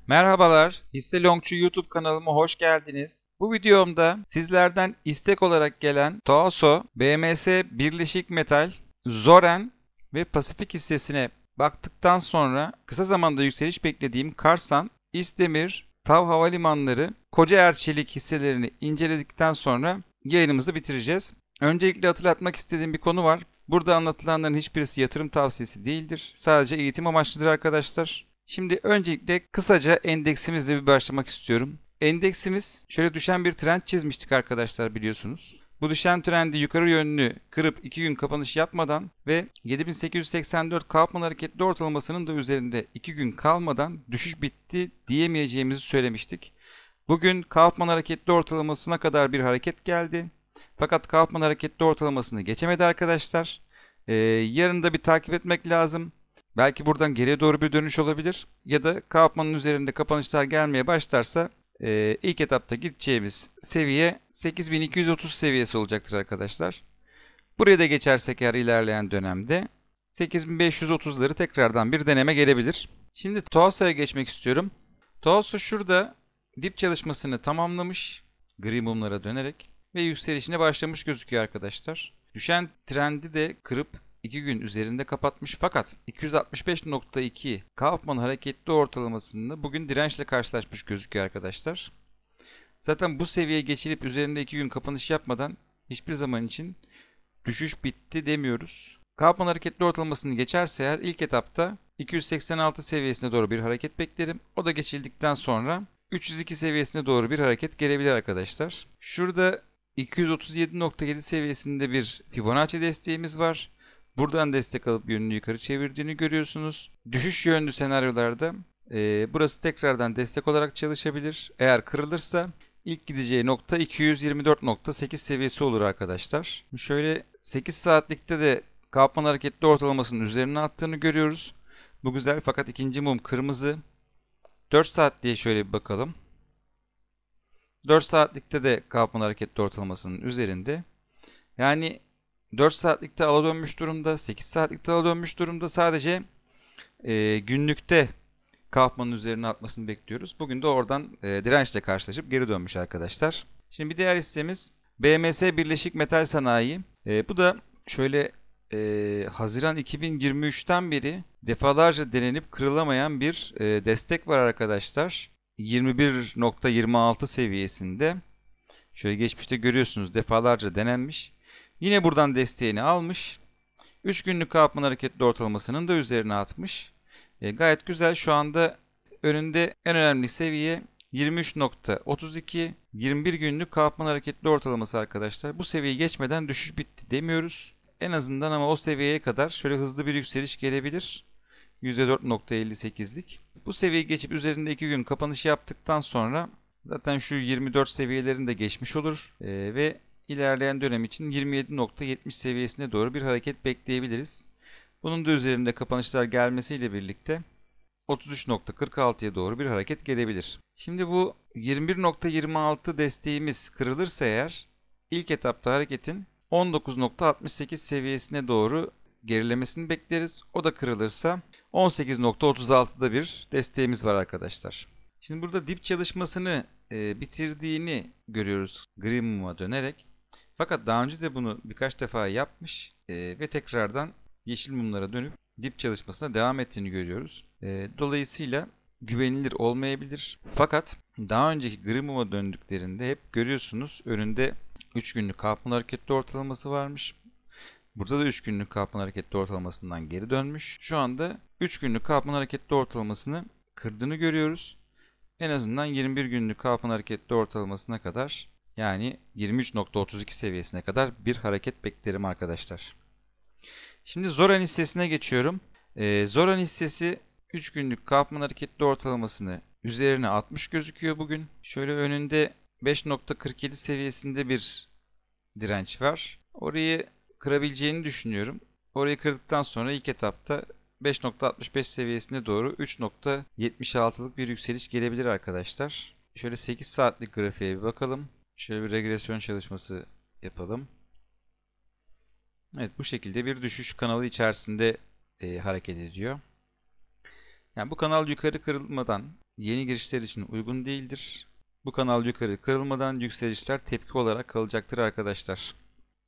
Merhabalar, Hisse Longçu YouTube kanalıma hoş geldiniz. Bu videomda sizlerden istek olarak gelen Toaso, BMS Birleşik Metal, Zoren ve Pasifik hissesine baktıktan sonra kısa zamanda yükseliş beklediğim Karsan, İsdemir, TAV Havalimanları, Kocaer Çelik hisselerini inceledikten sonra yayınımızı bitireceğiz. Öncelikle hatırlatmak istediğim bir konu var. Burada anlatılanların hiçbirisi yatırım tavsiyesi değildir. Sadece eğitim amaçlıdır arkadaşlar. Şimdi öncelikle kısaca endeksimizle bir başlamak istiyorum. Endeksimiz şöyle düşen bir trend çizmiştik arkadaşlar biliyorsunuz. Bu düşen trendi yukarı yönlü kırıp 2 gün kapanış yapmadan ve 7884 Kaufman hareketli ortalamasının da üzerinde 2 gün kalmadan düşüş bitti diyemeyeceğimizi söylemiştik. Bugün Kaufman hareketli ortalamasına kadar bir hareket geldi. Fakat Kaufman hareketli ortalamasını geçemedi arkadaşlar. Yarın da bir takip etmek lazım. Belki buradan geriye doğru bir dönüş olabilir. Ya da Kaufman'ın üzerinde kapanışlar gelmeye başlarsa ilk etapta gideceğimiz seviye 8230 seviyesi olacaktır arkadaşlar. Buraya da geçersek eğer ilerleyen dönemde 8530'ları tekrardan bir deneme gelebilir. Şimdi Toasa'ya geçmek istiyorum. Toasa şurada dip çalışmasını tamamlamış gri mumlara dönerek ve yükselişine başlamış gözüküyor arkadaşlar. Düşen trendi de kırıp 2 gün üzerinde kapatmış fakat 265.2 Kaufman hareketli ortalamasında bugün dirençle karşılaşmış gözüküyor arkadaşlar. Zaten bu seviyeye geçilip üzerinde 2 gün kapanış yapmadan hiçbir zaman için düşüş bitti demiyoruz. Kaufman hareketli ortalamasını geçerse eğer ilk etapta 286 seviyesine doğru bir hareket beklerim. O da geçildikten sonra 302 seviyesine doğru bir hareket gelebilir arkadaşlar. Şurada 237.7 seviyesinde bir Fibonacci desteğimiz var. Buradan destek alıp yönünü yukarı çevirdiğini görüyorsunuz. Düşüş yönlü senaryolarda burası tekrardan destek olarak çalışabilir. Eğer kırılırsa ilk gideceği nokta 224.8 seviyesi olur arkadaşlar. Şöyle 8 saatlikte de Kaufman hareketli ortalamasının üzerine attığını görüyoruz. Bu güzel fakat ikinci mum kırmızı. 4 saat diye şöyle bir bakalım. 4 saatlikte de Kaufman hareketli ortalamasının üzerinde. Yani 4 saatlikte ala dönmüş durumda, 8 saatlikte ala dönmüş durumda. Sadece günlükte Kaufman'ın üzerine atmasını bekliyoruz. Bugün de oradan dirençle karşılaşıp geri dönmüş arkadaşlar. Şimdi bir diğer hissemiz BMS Birleşik Metal Sanayi. Bu da şöyle Haziran 2023'ten beri defalarca denenip kırılamayan bir destek var arkadaşlar. 21.26 seviyesinde. Şöyle geçmişte görüyorsunuz defalarca denenmiş. Yine buradan desteğini almış. 3 günlük Kaufman hareketli ortalamasının da üzerine atmış. Gayet güzel. Şu anda önünde en önemli seviye 23.32, 21 günlük Kaufman hareketli ortalaması arkadaşlar. Bu seviyeyi geçmeden düşüş bitti demiyoruz. En azından ama o seviyeye kadar şöyle hızlı bir yükseliş gelebilir. %4.58'lik. Bu seviyeyi geçip üzerinde 2 gün kapanış yaptıktan sonra zaten şu 24 seviyelerini de geçmiş olur. Ve ilerleyen dönem için 27.70 seviyesine doğru bir hareket bekleyebiliriz. Bunun da üzerinde kapanışlar gelmesiyle birlikte 33.46'ya doğru bir hareket gelebilir. Şimdi bu 21.26 desteğimiz kırılırsa eğer ilk etapta hareketin 19.68 seviyesine doğru gerilemesini bekleriz. O da kırılırsa 18.36'da bir desteğimiz var arkadaşlar. Şimdi burada dip çalışmasını bitirdiğini görüyoruz gri muma dönerek. Fakat daha önce de bunu birkaç defa yapmış ve tekrardan yeşil mumlara dönüp dip çalışmasına devam ettiğini görüyoruz. Dolayısıyla güvenilir olmayabilir. Fakat daha önceki gri muma döndüklerinde hep görüyorsunuz önünde 3 günlük Kaufman hareketli ortalaması varmış. Burada da 3 günlük Kaufman hareketli ortalamasından geri dönmüş. Şu anda 3 günlük Kaufman hareketli ortalamasını kırdığını görüyoruz. En azından 21 günlük Kaufman hareketli ortalamasına kadar yani 23.32 seviyesine kadar bir hareket beklerim arkadaşlar. Şimdi Zoran hissesine geçiyorum. Zoran hissesi 3 günlük Kaufman hareketli ortalamasını üzerine atmış gözüküyor bugün. Şöyle önünde 5.47 seviyesinde bir direnç var. Orayı kırabileceğini düşünüyorum. Orayı kırdıktan sonra ilk etapta 5.65 seviyesine doğru 3.76'lık bir yükseliş gelebilir arkadaşlar. Şöyle 8 saatlik grafiğe bir bakalım. Şöyle bir regresyon çalışması yapalım. Evet, bu şekilde bir düşüş kanalı içerisinde hareket ediyor. Yani bu kanal yukarı kırılmadan yeni girişler için uygun değildir. Bu kanal yukarı kırılmadan yükselişler tepki olarak kalacaktır arkadaşlar.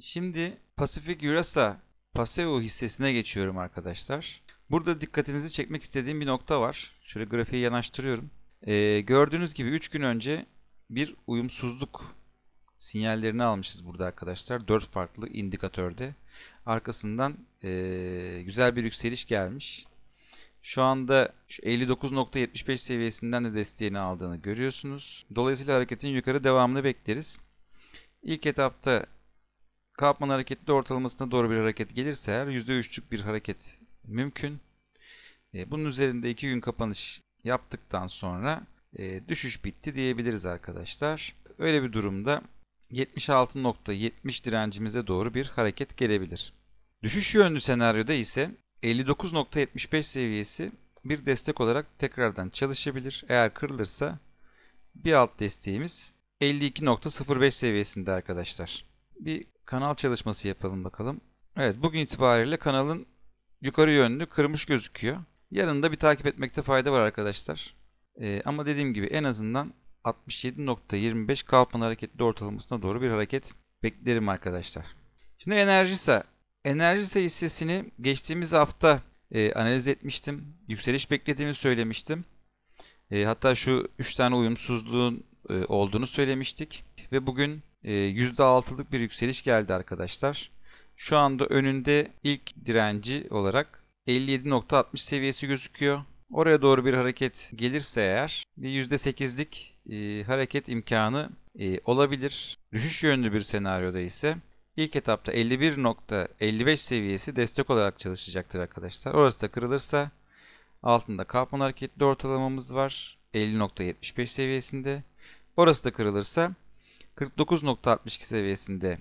Şimdi Pacific Eurasa Paseo hissesine geçiyorum arkadaşlar. Burada dikkatinizi çekmek istediğim bir nokta var. Şöyle grafiği yanaştırıyorum. Gördüğünüz gibi 3 gün önce bir uyumsuzluk sinyallerini almışız burada arkadaşlar. 4 farklı indikatörde. Arkasından güzel bir yükseliş gelmiş. Şu anda şu 59.75 seviyesinden de desteğini aldığını görüyorsunuz. Dolayısıyla hareketin yukarı devamını bekleriz. İlk etapta Kaufman hareketli ortalamasına doğru bir hareket gelirse eğer %3'lük bir hareket mümkün. Bunun üzerinde 2 gün kapanış yaptıktan sonra düşüş bitti diyebiliriz arkadaşlar. Öyle bir durumda 76.70 direncimize doğru bir hareket gelebilir. Düşüş yönlü senaryoda ise 59.75 seviyesi bir destek olarak tekrardan çalışabilir. Eğer kırılırsa bir alt desteğimiz 52.05 seviyesinde arkadaşlar. Bir kanal çalışması yapalım bakalım. Evet, bugün itibariyle kanalın yukarı yönlü kırmış gözüküyor. Yarın da bir takip etmekte fayda var arkadaşlar. Ama dediğim gibi en azından 67.25 Kaufman hareketli ortalamasına doğru bir hareket beklerim arkadaşlar. Şimdi Enerjisa hissesini geçtiğimiz hafta analiz etmiştim. Yükseliş beklediğimi söylemiştim. Hatta şu 3 tane uyumsuzluğun olduğunu söylemiştik. Ve bugün %6'lık bir yükseliş geldi arkadaşlar. Şu anda önünde ilk direnci olarak 57.60 seviyesi gözüküyor. Oraya doğru bir hareket gelirse eğer bir %8'lik hareket imkanı olabilir. Düşüş yönlü bir senaryoda ise ilk etapta 51.55 seviyesi destek olarak çalışacaktır arkadaşlar. Orası da kırılırsa altında Kaufman hareketli ortalamamız var 50.75 seviyesinde. Orası da kırılırsa 49.62 seviyesinde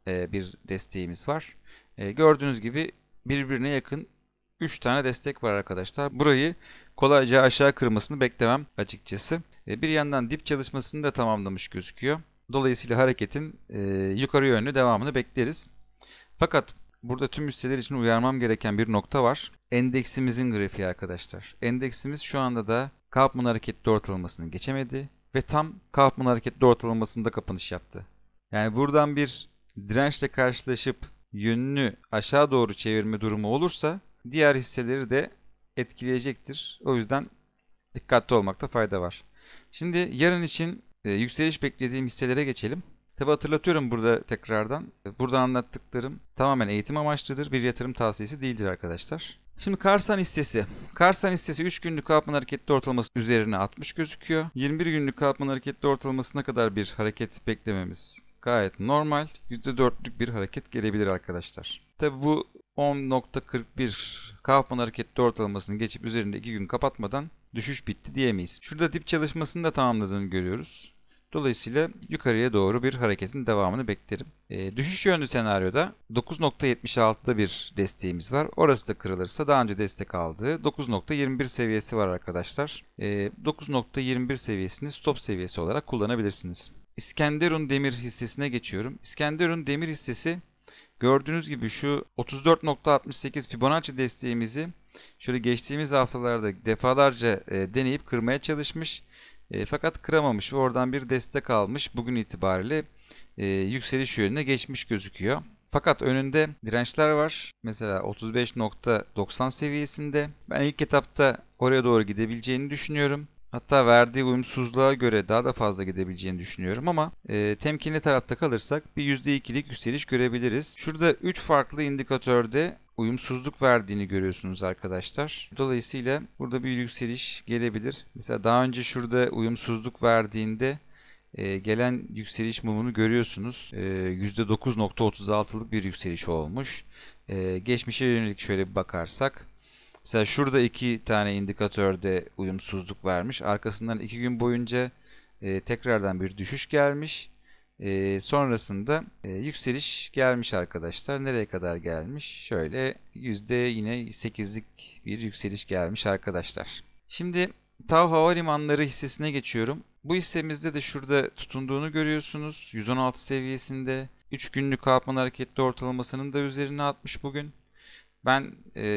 bir desteğimiz var. Gördüğünüz gibi birbirine yakın 3 tane destek var arkadaşlar. Burayı kolayca aşağı kırmasını beklemem açıkçası. Bir yandan dip çalışmasını da tamamlamış gözüküyor. Dolayısıyla hareketin yukarı yönlü devamını bekleriz. Fakat burada tüm hisseler için uyarmam gereken bir nokta var. Endeksimizin grafiği arkadaşlar. Endeksimiz şu anda da Kaufman hareketli ortalamasını geçemedi ve tam Kaufman hareketli ortalamasında kapanış yaptı. Yani buradan bir dirençle karşılaşıp yönünü aşağı doğru çevirme durumu olursa diğer hisseleri de etkileyecektir. O yüzden dikkatli olmakta fayda var. Şimdi yarın için yükseliş beklediğim hisselere geçelim. Tabi hatırlatıyorum burada tekrardan. Burada anlattıklarım tamamen eğitim amaçlıdır. Bir yatırım tavsiyesi değildir arkadaşlar. Şimdi Karsan hissesi. Karsan hissesi 3 günlük Kaufman hareketli ortalaması üzerine 60 gözüküyor. 21 günlük Kaufman hareketli ortalamasına kadar bir hareket beklememiz gayet normal. %4'lük bir hareket gelebilir arkadaşlar. Tabi bu 10.41 Kaufman hareketli ortalamasını geçip üzerinde 2 gün kapatmadan düşüş bitti diyemeyiz. Şurada dip çalışmasını da tamamladığını görüyoruz. Dolayısıyla yukarıya doğru bir hareketin devamını beklerim. Düşüş yönlü senaryoda 9.76'da bir desteğimiz var. Orası da kırılırsa daha önce destek aldığı 9.21 seviyesi var arkadaşlar. 9.21 seviyesini stop seviyesi olarak kullanabilirsiniz. İskenderun Demir hissesine geçiyorum. İskenderun Demir hissesi gördüğünüz gibi şu 34.68 Fibonacci desteğimizi şöyle geçtiğimiz haftalarda defalarca deneyip kırmaya çalışmış. Fakat kıramamış ve oradan bir destek almış. Bugün itibariyle yükseliş yönüne geçmiş gözüküyor. Fakat önünde dirençler var. Mesela 35.90 seviyesinde. Ben ilk etapta oraya doğru gidebileceğini düşünüyorum. Hatta verdiği uyumsuzluğa göre daha da fazla gidebileceğini düşünüyorum ama temkinli tarafta kalırsak bir %2'lik yükseliş görebiliriz. Şurada 3 farklı indikatörde uyumsuzluk verdiğini görüyorsunuz arkadaşlar. Dolayısıyla burada bir yükseliş gelebilir. Mesela daha önce şurada uyumsuzluk verdiğinde gelen yükseliş mumunu görüyorsunuz. %9.36'lık bir yükseliş olmuş. Geçmişe yönelik şöyle bir bakarsak. Mesela şurada 2 tane indikatörde uyumsuzluk vermiş. Arkasından 2 gün boyunca tekrardan bir düşüş gelmiş. Sonrasında yükseliş gelmiş arkadaşlar. Nereye kadar gelmiş? Şöyle yine %8'lik bir yükseliş gelmiş arkadaşlar. Şimdi TAV Havalimanları hissesine geçiyorum. Bu hissemizde de şurada tutunduğunu görüyorsunuz. 116 seviyesinde. 3 günlük Kaufman hareketli ortalamasının da üzerine atmış bugün. Ben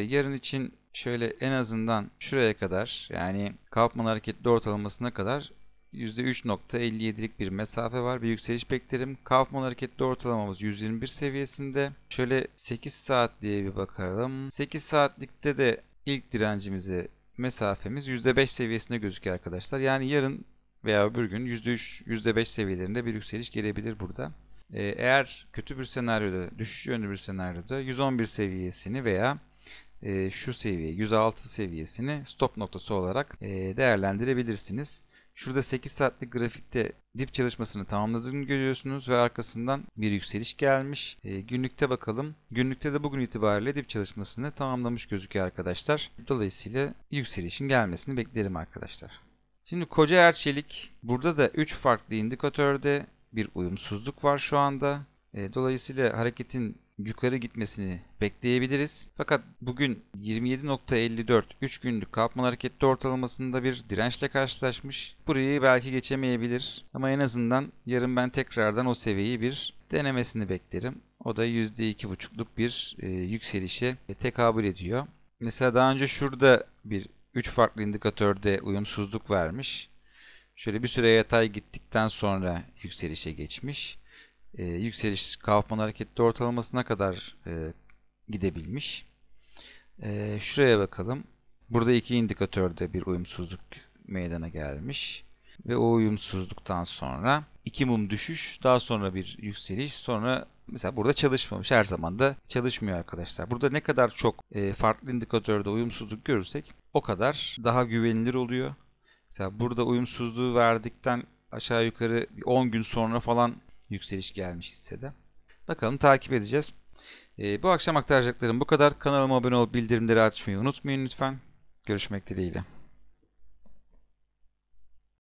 yarın için şöyle en azından şuraya kadar, yani Kaufman hareketli ortalamasına kadar %3.57'lik bir mesafe var. Bir yükseliş beklerim. Kaufman hareketli ortalamamız 121 seviyesinde. Şöyle 8 saat diye bir bakalım. 8 saatlikte de ilk direncimize mesafemiz %5 seviyesinde gözüküyor arkadaşlar. Yani yarın veya öbür gün %3, %5 seviyelerinde bir yükseliş gelebilir burada. Eğer kötü bir senaryoda, düşüş yönlü bir senaryoda 111 seviyesini veya şu seviye 106 seviyesini stop noktası olarak değerlendirebilirsiniz. Şurada 8 saatlik grafikte dip çalışmasını tamamladığını görüyorsunuz ve arkasından bir yükseliş gelmiş. Günlükte bakalım. Günlükte de bugün itibariyle dip çalışmasını tamamlamış gözüküyor arkadaşlar. Dolayısıyla yükselişin gelmesini beklerim arkadaşlar. Şimdi Koca Erçelik, burada da 3 farklı indikatörde bir uyumsuzluk var şu anda. Dolayısıyla hareketin yukarı gitmesini bekleyebiliriz. Fakat bugün 27.54 3 günlük Kaufman hareketli ortalamasında bir dirençle karşılaşmış. Burayı belki geçemeyebilir ama en azından yarın ben tekrardan o seviyeyi bir denemesini beklerim. O da %2,5'luk bir yükselişe tekabül ediyor. Mesela daha önce şurada bir 3 farklı indikatörde uyumsuzluk vermiş. Şöyle bir süre yatay gittikten sonra yükselişe geçmiş. Yükseliş Kaufman hareketli ortalamasına kadar gidebilmiş. Şuraya bakalım. Burada iki indikatörde bir uyumsuzluk meydana gelmiş. Ve o uyumsuzluktan sonra iki mum düşüş, daha sonra bir yükseliş, sonra mesela burada çalışmamış. Her zaman da çalışmıyor arkadaşlar. Burada ne kadar çok farklı indikatörde uyumsuzluk görürsek o kadar daha güvenilir oluyor. Mesela burada uyumsuzluğu verdikten aşağı yukarı 10 gün sonra falan yükseliş gelmiş hissede. Bakalım, takip edeceğiz. Bu akşam aktaracaklarım bu kadar. Kanalıma abone olup bildirimleri açmayı unutmayın lütfen. Görüşmek dileğiyle.